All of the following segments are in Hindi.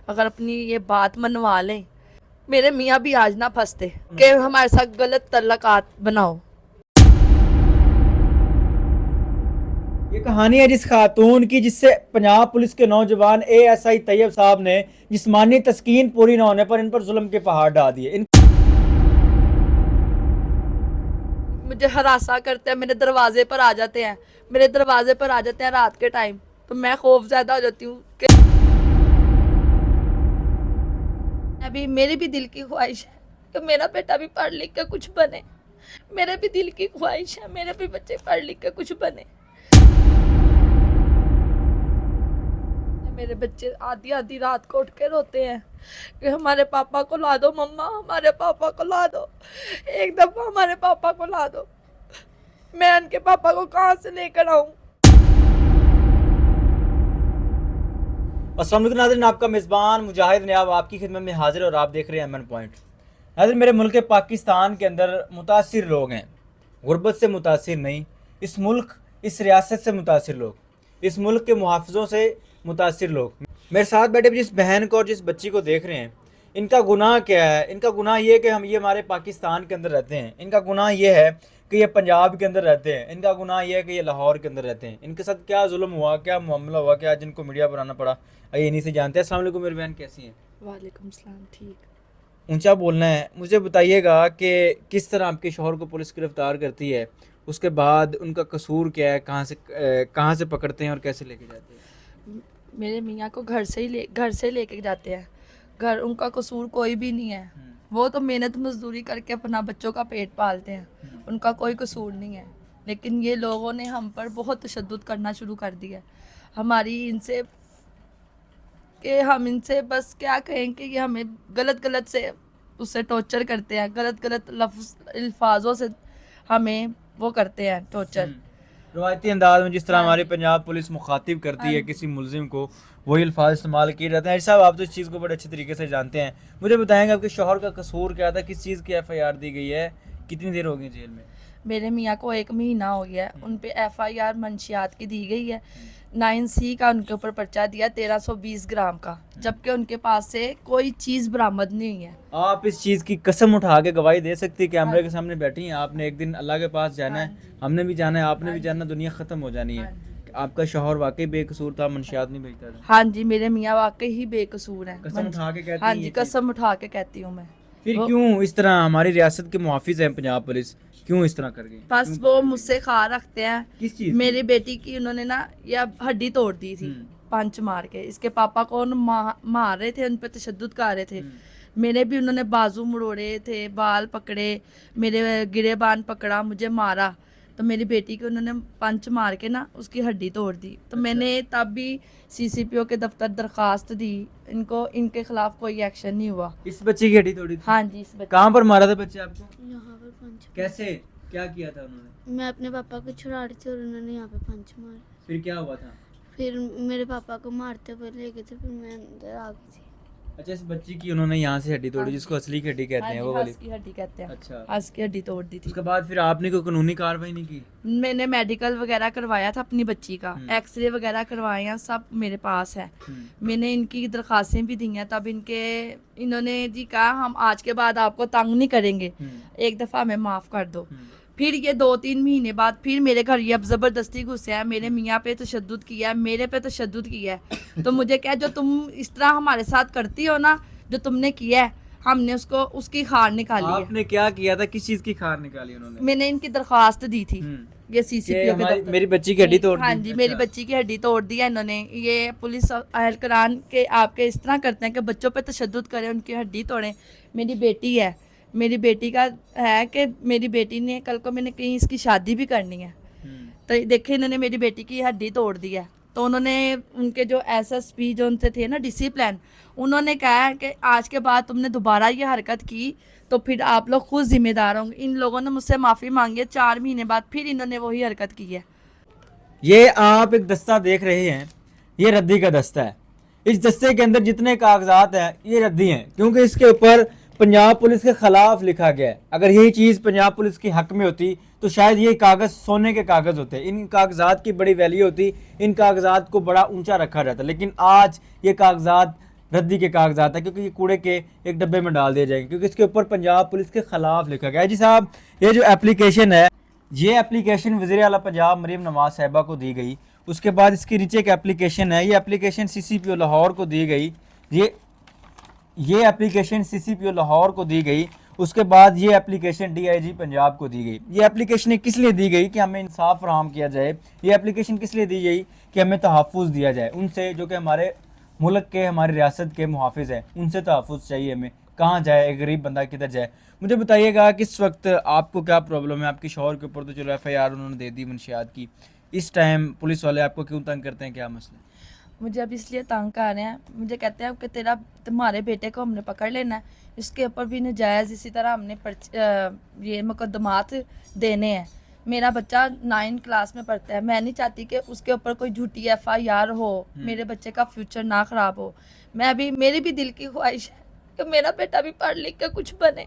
अगर अपनी ये बात मनवा लें, मेरे मियाँ भी आज ना फंसते कि हमारे साथ गलत तल्लकात बनाओ। ये कहानी है जिस खातून की, जिससे पंजाब पुलिस के नौजवान ASI तैयब साहब ने जिस्मानी तस्कीन पूरी न होने पर इन पर जुल्म के पहाड़ डाल दिए। मुझे हरासा करते हैं, मेरे दरवाजे पर आ जाते हैं, मेरे दरवाजे पर आ जाते हैं रात के टाइम, तो मैं खौफ ज़्यादा हो जाती हूँ कि अभी मेरी भी दिल की ख्वाहिश है कि मेरा बेटा भी पढ़ लिख के कुछ बने। मेरे भी दिल की ख्वाहिश है मेरे भी बच्चे पढ़ लिख के कुछ बने। मेरे बच्चे आधी आधी रात को उठ के रोते हैं कि हमारे पापा को ला दो मम्मा, हमारे पापा को ला दो, एक दफा हमारे पापा को ला दो। मैं उनके पापा को कहाँ से लेकर आऊं? अस्सलाम वालेकुम नाज़रीन, आपका मेज़बान मुजाहिद नयाब आपकी खिदमत में हाजिर और आप देख रहे हैं MN पॉइंट। नाज़रीन, मेरे मुल्क पाकिस्तान के अंदर मुतासिर लोग हैं, गुर्बत से मुतासिर नहीं, इस मुल्क इस रियासत से मुतासिर लोग, इस मुल्क के मुहाफ़िज़ों से मुतासिर लोग। मेरे साथ बैठे जिस बहन को और जिस बच्ची को देख रहे हैं, इनका गुनाह क्या है? इनका गुनाह ये है कि हम ये हमारे पाकिस्तान के अंदर रहते हैं। इनका गुनाह ये है कि ये पंजाब के अंदर रहते हैं। इनका गुनाह ये है कि ये लाहौर के अंदर रहते हैं। इनके साथ क्या जुल्म हुआ, क्या मामला हुआ, क्या आज इनको मीडिया पर आना पड़ा, आइए इन्हीं से जानते हैं। अस्सलाम वालेकुम मेरी बहन, कैसी हैं? वालेकुम सलाम, ठीक। ऊंचा बोलना है। मुझे बताइएगा कि किस तरह आपके शौहर को पुलिस गिरफ्तार करती है, उसके बाद उनका कसूर क्या है, कहाँ से पकड़ते हैं और कैसे लेके जाते हैं? मेरे मियाँ को घर से लेके जाते हैं। घर उनका कसूर कोई भी नहीं है, वो तो मेहनत मजदूरी करके अपना बच्चों का पेट पालते हैं, उनका कोई कसूर नहीं है। लेकिन ये लोगों ने हम पर बहुत तशद्दुद करना शुरू कर दिया। हमारी इनसे कि हम इनसे बस क्या कहें कि ये हमें गलत से उससे टॉर्चर करते हैं, गलत अल्फाजों से हमें वो करते हैं टॉर्चर। रवायती अंदाज में जिस तरह हाँ हमारी जी। पंजाब पुलिस मुखातिब करती हाँ है जी। किसी मुलजिम को, वही अल्फाज इस्तेमाल किए जाते हैं। साहब, आप तो इस चीज़ को बड़े अच्छे तरीके से जानते हैं, मुझे बताएंगे आपके शौहर का कसूर क्या था, किस चीज़ की FIR दी गई है, कितनी देर हो गई जेल में? मेरे मियाँ को 1 महीना हो गया है, उन पे FIR मंशियात की दी गई है। 9C का उनके ऊपर पर्चा दिया 1320 ग्राम का, जबकि उनके पास से कोई चीज़ बरामद नहीं हुई है। आप इस चीज़ की कसम उठा के गवाही दे सकती है? कैमरे हाँ। के सामने बैठी हैं, आपने एक दिन अल्लाह के पास जाना है, हमने भी जाना है, आपने भी जाना, दुनिया ख़त्म हो जानी है। आपका शौहर वाकई बेकसूर था, मंशियात नहीं भेजता था? हाँ जी, मेरे मियाँ वाकई ही बेकसूर हैं। कसम उठा के कहती हाँ हैं जी, ये चीज़? कसम उठा के कहती हूँ मैं। फिर वो- क्यों इस तरह हमारी रियासत के मुहाफिज हैं पंजाब पुलिस, क्यों इस तरह कर गई? बस वो मुझसे खा रखते हैं। किस चीज़? मेरी बेटी की उन्होंने ना ये हड्डी तोड़ दी थी, पंच मार के। इसके पापा को मार रहे थे, उन पर तशद्दुद कर रहे थे। मेरे भी उन्होंने बाजू मुड़ोड़े थे, बाल पकड़े, मेरे गिरेबान पकड़ा, मुझे मारा। तो मेरी बेटी को उन्होंने पंच मार के ना उसकी हड्डी तोड़ दी। तो मैंने तब भी CCPO के दफ्तर दरखास्त दी, इनके खिलाफ कोई एक्शन नहीं हुआ। इस बच्चे की हड्डी तोड़ी थी? हाँ जी, इस बच्चे कहाँ पर मारा था बच्चे आपको? यहाँ पर पंच। कैसे, क्या किया था उन्होंने? मैं अपने पापा को छुड़ा रही थी और उन्होंने यहाँ पे पंच मारा। फिर क्या हुआ था? फिर मेरे पापा को मारते हुए ले गए थे, फिर मैं अंदर आ गई थी। अच्छा, इस बच्ची की उन्होंने यहाँ से हड्डी तोड़ी, हाँ जिसको असली की हड्डी कहते हाँ हैं, जी, वो वाली? हंस की हड्डी कहते हैं। अच्छा। हंस की हड्डी तोड़ दी थी। उसके बाद फिर आपने कोई कानूनी कार्रवाई नहीं की? मैंने मेडिकल वगैरह करवाया था अपनी बच्ची का, एक्सरे वगैरह करवाए हैं, सब मेरे पास है। मैंने इनकी दरखास्तें भी दी हैं, तब इन्होंने जी कहा हम आज के बाद आपको तंग नहीं करेंगे, एक दफ़ा हमें माफ़ कर दो। फिर ये 2-3 महीने बाद फिर मेरे घर ये अब ज़बरदस्ती घुसे हैं, मेरे मियाँ पे तशद्दुद किया है, मेरे पे तशद्दुद किया है। तो मुझे क्या, जो तुम इस तरह हमारे साथ करती हो ना, जो तुमने किया है, हमने उसकी खार निकाली है। आपने क्या किया था, किस चीज़ की खार निकाली उन्होंने? मैंने इनकी दरखास्त दी थी ये CCPO के दफ्तर। मेरी बच्ची की हड्डी तोड़ दी? हाँ जी, मेरी अच्छा। बच्ची की हड्डी तोड़ दी है इन्होंने। ये पुलिस अहलकारान के आपके इस तरह करते हैं कि बच्चों पे तशद्दुद करें, उनकी हड्डी तोड़ें। मेरी बेटी है, मेरी बेटी का है कि मेरी बेटी ने कल को मैंने कहीं इसकी शादी भी करनी है, तो देखे इन्होंने मेरी बेटी की हड्डी तोड़ दी है। तो उन्होंने उनके जो SSP जो उनसे थे ना डिसिप्लिन, उन्होंने कहा है कि आज के बाद तुमने दोबारा ये हरकत की तो फिर आप लोग खुद जिम्मेदार होंगे। इन लोगों ने मुझसे माफ़ी मांगी है, 4 महीने बाद फिर इन्होंने वही हरकत की है। ये आप एक दस्ता देख रहे हैं, ये रद्दी का दस्ता है। इस दस्ते के अंदर जितने कागजात हैं ये रद्दी हैं, क्योंकि इसके ऊपर पंजाब पुलिस के खिलाफ लिखा गया है। अगर यही चीज़ पंजाब पुलिस के हक में होती तो शायद ये कागज़ सोने के कागज़ होते, इन कागजात की बड़ी वैल्यू होती, इन कागजात को बड़ा ऊंचा रखा जाता। लेकिन आज ये कागजात रद्दी के कागजात है, क्योंकि ये कूड़े के एक डब्बे में डाल दिए जाएंगे, क्योंकि इसके ऊपर पंजाब पुलिस के खिलाफ लिखा गया है। जी साहब, ये जो एप्लीकेशन है, ये एप्लीकेशन वज़ीर आला पंजाब मरीम नवाज साहिबा को दी गई। उसके बाद इसके नीचे एक एप्लीकेशन है, ये एप्लीकेशन CCPO लाहौर को दी गई। ये एप्लीकेशन CCPO लाहौर को दी गई। उसके बाद ये एप्लीकेशन DIG पंजाब को दी गई। ये एप्लीकेशन किस लिए दी गई कि हमें इंसाफ फराहम किया जाए। ये एप्लीकेशन किस लिए दी गई कि हमें तहफ़्फ़ुज़ दिया जाए उनसे, जो कि हमारे मुल्क के, हमारी रियासत के मुहाफ़िज़ हैं, उनसे तहफ़्फ़ुज़ चाहिए हमें। कहाँ जाए एक गरीब बंदा, किधर जाए। मुझे बताइएगा कि इस वक्त आपको क्या प्रॉब्लम है। आपके शौहर के ऊपर तो चलो FIR उन्होंने दे दी मंशियात की, इस टाइम पुलिस वाले आपको क्यों तंग करते हैं, क्या मसला है? मुझे अब इसलिए तंग कर रहे हैं, मुझे कहते हैं कि तुम्हारे बेटे को हमने पकड़ लेना है, इसके ऊपर भी नजायज़ इसी तरह हमने ये मुकदमात देने हैं। मेरा बच्चा 9 क्लास में पढ़ता है, मैं नहीं चाहती कि उसके ऊपर कोई झूठी FIR हो, मेरे बच्चे का फ्यूचर ना ख़राब हो। मेरी भी दिल की ख्वाहिश है कि मेरा बेटा भी पढ़ लिख के कुछ बने।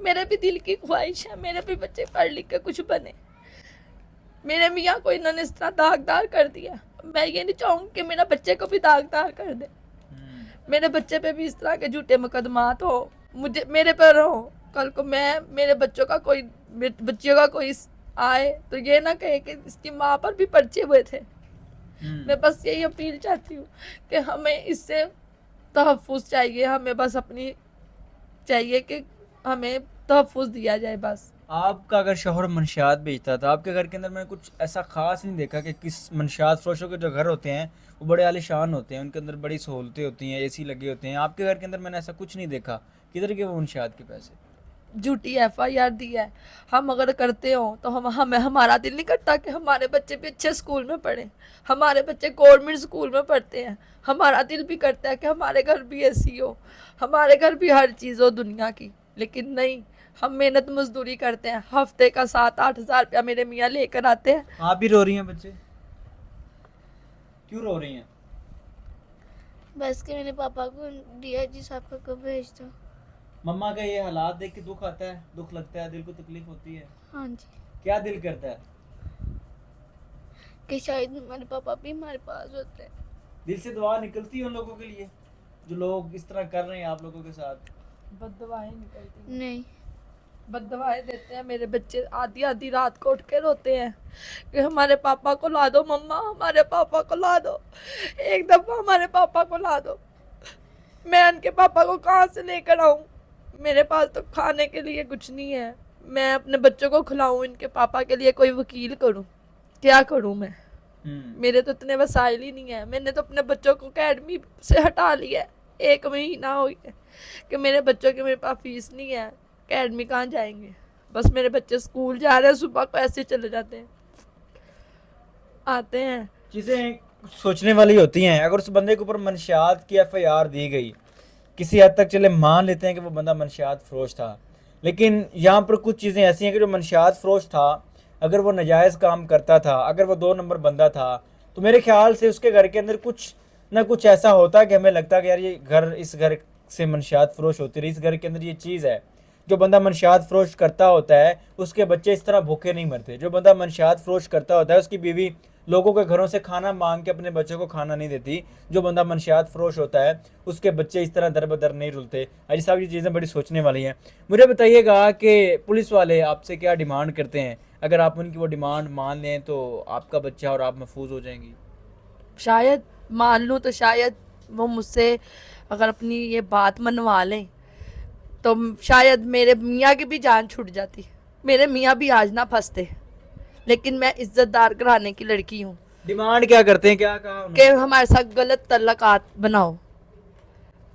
मेरे भी दिल की ख्वाहिश है मेरे भी बच्चे पढ़ लिख के कुछ बने। मेरे मियाँ को इन्होंने इस तरह दागदार कर दिया, मैं ये नहीं चाहूँगी कि मेरा बच्चे को भी दागदार कर दे। मेरे बच्चे पे भी इस तरह के झूठे मुकदमात हो, मुझे मेरे पर हो, कल को मेरे बच्चों का कोई आए तो ये ना कहे कि इसकी माँ पर भी पर्चे हुए थे। मैं बस यही अपील चाहती हूँ कि हमें इससे तहफ़्फ़ुज़ चाहिए, हमें बस अपनी चाहिए कि हमें तहफ़्फ़ुज़ दिया जाए बस। आपका अगर शौहर मंशियात बेचता था, आपके घर के अंदर मैंने कुछ ऐसा ख़ास नहीं देखा कि किस मंशियात फरोशों के जो घर होते हैं वो बड़े आलीशान होते हैं, उनके अंदर बड़ी सहूलतें होती हैं, AC लगे होते हैं। आपके घर के अंदर मैंने ऐसा कुछ नहीं देखा। किधर के वो मंशियात के पैसे? झूठी FIR दी है। हम अगर करते हो तो हमारा दिल नहीं करता कि हमारे बच्चे भी अच्छे स्कूल में पढ़े। हमारे बच्चे गवर्नमेंट स्कूल में पढ़ते हैं, हमारा दिल भी करता है कि हमारे घर भी ऐसी हो, हमारे घर भी हर चीज़ हो दुनिया की। लेकिन नहीं, हम मेहनत मजदूरी करते हैं, हफ्ते का 7-8 हज़ार रुपया मेरे मियाँ लेकर आते हैं। आप भी रो रही हैं? बच्चे क्यों रो रही हैं? बस के मेरे पापा को DIG साहब को भेज दो। मम्मा का ये हालात देख के दुख आता है, दुख लगता है, दिल को तकलीफ होती है। हाँ जी, क्या दिल करता है? कि शायद हमारे पापा भी हमारे पास होते हैं। दिल से दुआ निकलती है उन लोगों के लिए जो लोग इस तरह कर रहे हैं आप लोगों के साथ? बद्दुआएं निकलती हैं, नहीं, बद्दुआएं देते हैं। मेरे बच्चे आधी आधी रात को उठ के रोते हैं कि हमारे पापा को ला दो मम्मा, हमारे पापा को ला दो, एक दफ़ा हमारे पापा को ला दो। मैं उनके पापा को कहाँ से लेकर आऊँ? मेरे पास तो खाने के लिए कुछ नहीं है। मैं अपने बच्चों को खिलाऊँ, इनके पापा के लिए कोई वकील करूँ, क्या करूँ मैं? मेरे तो इतने वसाइल ही नहीं है। मैंने तो अपने बच्चों को अकेडमी से हटा लिया है, 1 महीना हो गया कि मेरे बच्चों की मेरे पास फीस नहीं है, अकेडमी कहाँ जाएंगे? बस मेरे बच्चे स्कूल जा रहे हैं, सुबह को ऐसे चले जाते हैं, आते हैं। चीज़ें सोचने वाली होती हैं। अगर उस बंदे के ऊपर मंशियात की FIR दी गई, किसी हद तक चले मान लेते हैं कि वो बंदा मंशियात फरोश था, लेकिन यहाँ पर कुछ चीज़ें ऐसी हैं कि जो मंशियात फरोश था, अगर वो नाजायज़ काम करता था, अगर वो 2 नंबर बंदा था, तो मेरे ख्याल से उसके घर के अंदर कुछ ना कुछ ऐसा होता कि हमें लगता कि यार ये घर, इस घर से मंशियात फरोश होती रही, इस घर के अंदर ये चीज़ है। जो बंदा मंशियात फरोश करता होता है उसके बच्चे इस तरह भूखे नहीं मरते। जो बंदा मंशियात फरोश करता होता है उसकी बीवी लोगों के घरों से खाना मांग के अपने बच्चों को खाना नहीं देती। जो बंदा मंशियात फरोश होता है उसके बच्चे इस तरह दर बदर नहीं रुलते। अजी साहब, ये चीज़ें बड़ी सोचने वाली हैं। मुझे बताइएगा कि पुलिस वाले आपसे क्या डिमांड करते हैं? अगर आप उनकी वो डिमांड मान लें तो आपका बच्चा और आप महफूज हो जाएंगी। शायद मान लूँ तो शायद वो मुझसे अगर अपनी ये बात मनवा लें तो शायद मेरे मियाँ की भी जान छूट जाती, मेरे मियाँ भी आज ना फंसते। लेकिन मैं इज्जतदार घराने की लड़की हूँ। डिमांड क्या करते हैं, क्या कहा कि उन्होंने? हमारे साथ गलत तल्लकात बनाओ।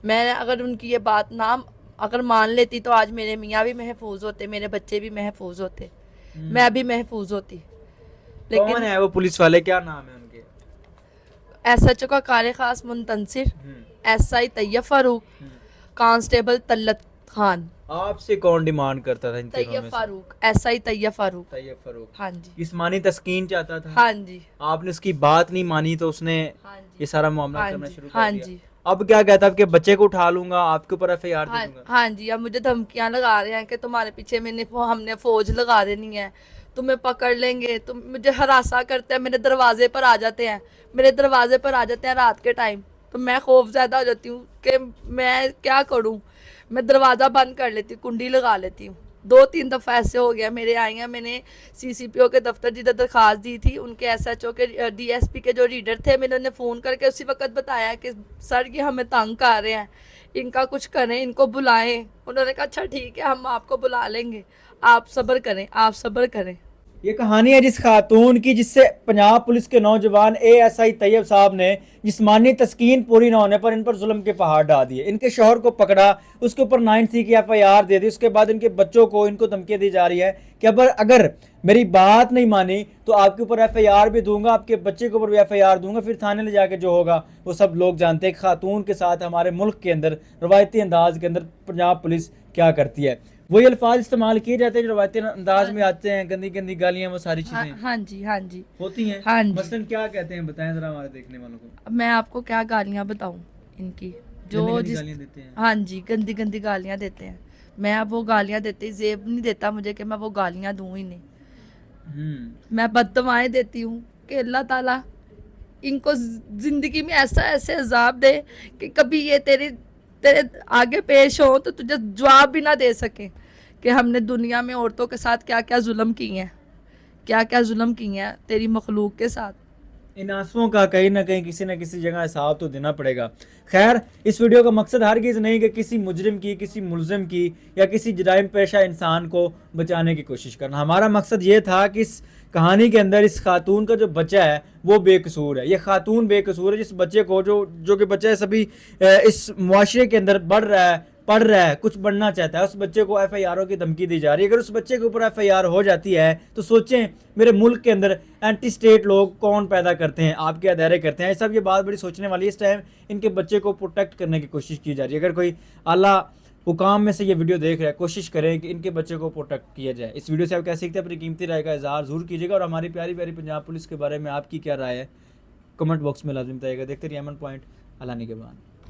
मैं अगर उनकी ये बात ना अगर मान लेती तो आज मेरे मियाँ भी महफूज होते, मेरे बच्चे भी महफूज होते, मैं भी महफूज होती। कौन लेकिन है वो पुलिस वाले, क्या नाम है उनके? SHO का कार खास मुंतसिर, SI तैयब फारूक, कांस्टेबल तल्लत खान। आपसे कौन डिमांड करता था इन तीनों तैयब में से? फारूक, SI तैयब फारूक। तैयब फारूक। हाँ जी, जिस्मानी तस्कीन चाहता था। हाँ जी, आपने उसकी बात नहीं मानी तो उसने हाँ जी, ये सारा मामला हाँ करना जी, शुरू कर हाँ दिया। जी, अब क्या कहता है? आपके बच्चे को उठा लूंगा, आपके ऊपर FIR दे हाँ, दूंगा। हाँ जी। अब मुझे धमकियां लगा रहे हैं कि तुम्हारे पीछे हमने फौज लगा देनी है, तुम्हें पकड़ लेंगे। तुम मुझे हरासा करते हैं, मेरे दरवाजे पर आ जाते हैं, मेरे दरवाजे पर आ जाते हैं रात के टाइम। तो मैं खौफज़दा हो जाती हूँ कि मैं क्या करूँ। मैं दरवाज़ा बंद कर लेती हूँ, कुंडी लगा लेती हूँ। 2-3 दफ़ा ऐसे हो गया मेरे आई हैं। मैंने सीसीपीओ के दफ्तर जिधर दरख्वास्त दी थी, उनके एसएचओ के डीएसपी के जो रीडर थे, मैंने उन्हें फ़ोन करके उसी वक्त बताया कि सर ये हमें तंग कर रहे हैं, इनका कुछ करें, इनको बुलाएं। उन्होंने कहा अच्छा ठीक है, हम आपको बुला लेंगे, आप सब्र करें, आप सब्र करें। ये कहानी है जिस खातून की जिससे पंजाब पुलिस के नौजवान एएसआई तैयब साहब ने जिस्मानी तस्कीन पूरी ना होने पर इन पर जुल्म के पहाड़ डाल दिए। इनके शौहर को पकड़ा, उसके ऊपर 9C की एफआईआर दे दी। उसके बाद इनके बच्चों को इनको धमकियां दी जा रही है कि अगर मेरी बात नहीं मानी तो आपके ऊपर एफआईआर भी दूंगा, आपके बच्चे के ऊपर भी एफआईआर दूंगा, फिर थाने ले जाके जो होगा वो सब लोग जानते हैं। खातून के साथ हमारे मुल्क के अंदर रवायती अंदाज के अंदर पंजाब पुलिस क्या करती है। वही अल्फाज इस्तेमाल किए जाते हैं जो रवायती अंदाज में आते हैं, गंदी गंदी गालियां, वो सारी चीजें हाँ जी, हाँ जी होती हैं। हाँ जी। मसलन क्या कहते हैं, बताएं जरा हमारे देखने वालों को। अब मैं आपको क्या गालियाँ बताऊँ इनकी, जो गंदी जिस गालियां देते हैं। हाँ जी, गंदी गंदी गालियाँ देते हैं। मैं अब वो गालियाँ देती, ज़ेब नहीं देता मुझे कि मैं वो गालियाँ दूँ ही नहीं। मैं बद्दुआएं देती हूँ कि अल्लाह ताला इनको ज़िंदगी में ऐसा ऐसे अजाब दे कि कभी ये तेरे आगे पेश हो तो तुझे जवाब भी ना दे सके कि हमने दुनिया में औरतों के साथ क्या क्या जुल्म किए हैं, क्या क्या जुल्म किए हैं तेरी मखलूक के साथ। इन आंसुओं का कहीं ना कहीं किसी न किसी जगह हिसाब तो देना पड़ेगा। खैर, इस वीडियो का मकसद हरगिज़ नहीं कि किसी मुजरिम की, किसी मुलजिम की या किसी जराइम पेशा इंसान को बचाने की कोशिश करना। हमारा मकसद ये था कि इस कहानी के अंदर इस खातून का जो बच्चा है वो बेकसूर है। ये खातून बेकसूर है। जिस बच्चे को जो कि बच्चा है सभी इस मुआशरे के अंदर बढ़ रहा है, पढ़ रहा है, कुछ बनना चाहता है, उस बच्चे को एफआईआरों की धमकी दी जा रही है। अगर उस बच्चे के ऊपर एफआईआर हो जाती है तो सोचें मेरे मुल्क के अंदर एंटी स्टेट लोग कौन पैदा करते हैं, आपके अदारे करते हैं। सब ये बात बड़ी सोचने वाली है। इस टाइम इनके बच्चे को प्रोटेक्ट करने की कोशिश की जा रही है। अगर कोई आला हुकाम में से ये वीडियो देख रहा है, कोशिश करें कि इनके बच्चे को प्रोटेक्ट किया जाए। इस वीडियो से आप क्या सीखते हैं, अपनी कीमती राय का इज़हार ज़रूर कीजिएगा। और हमारी प्यारी प्यारी पंजाब पुलिस के बारे में आपकी क्या राय है, कमेंट बॉक्स में लाजमी बताइएगा। देखते रहिए अमन पॉइंट, अल्लाह निगहबान।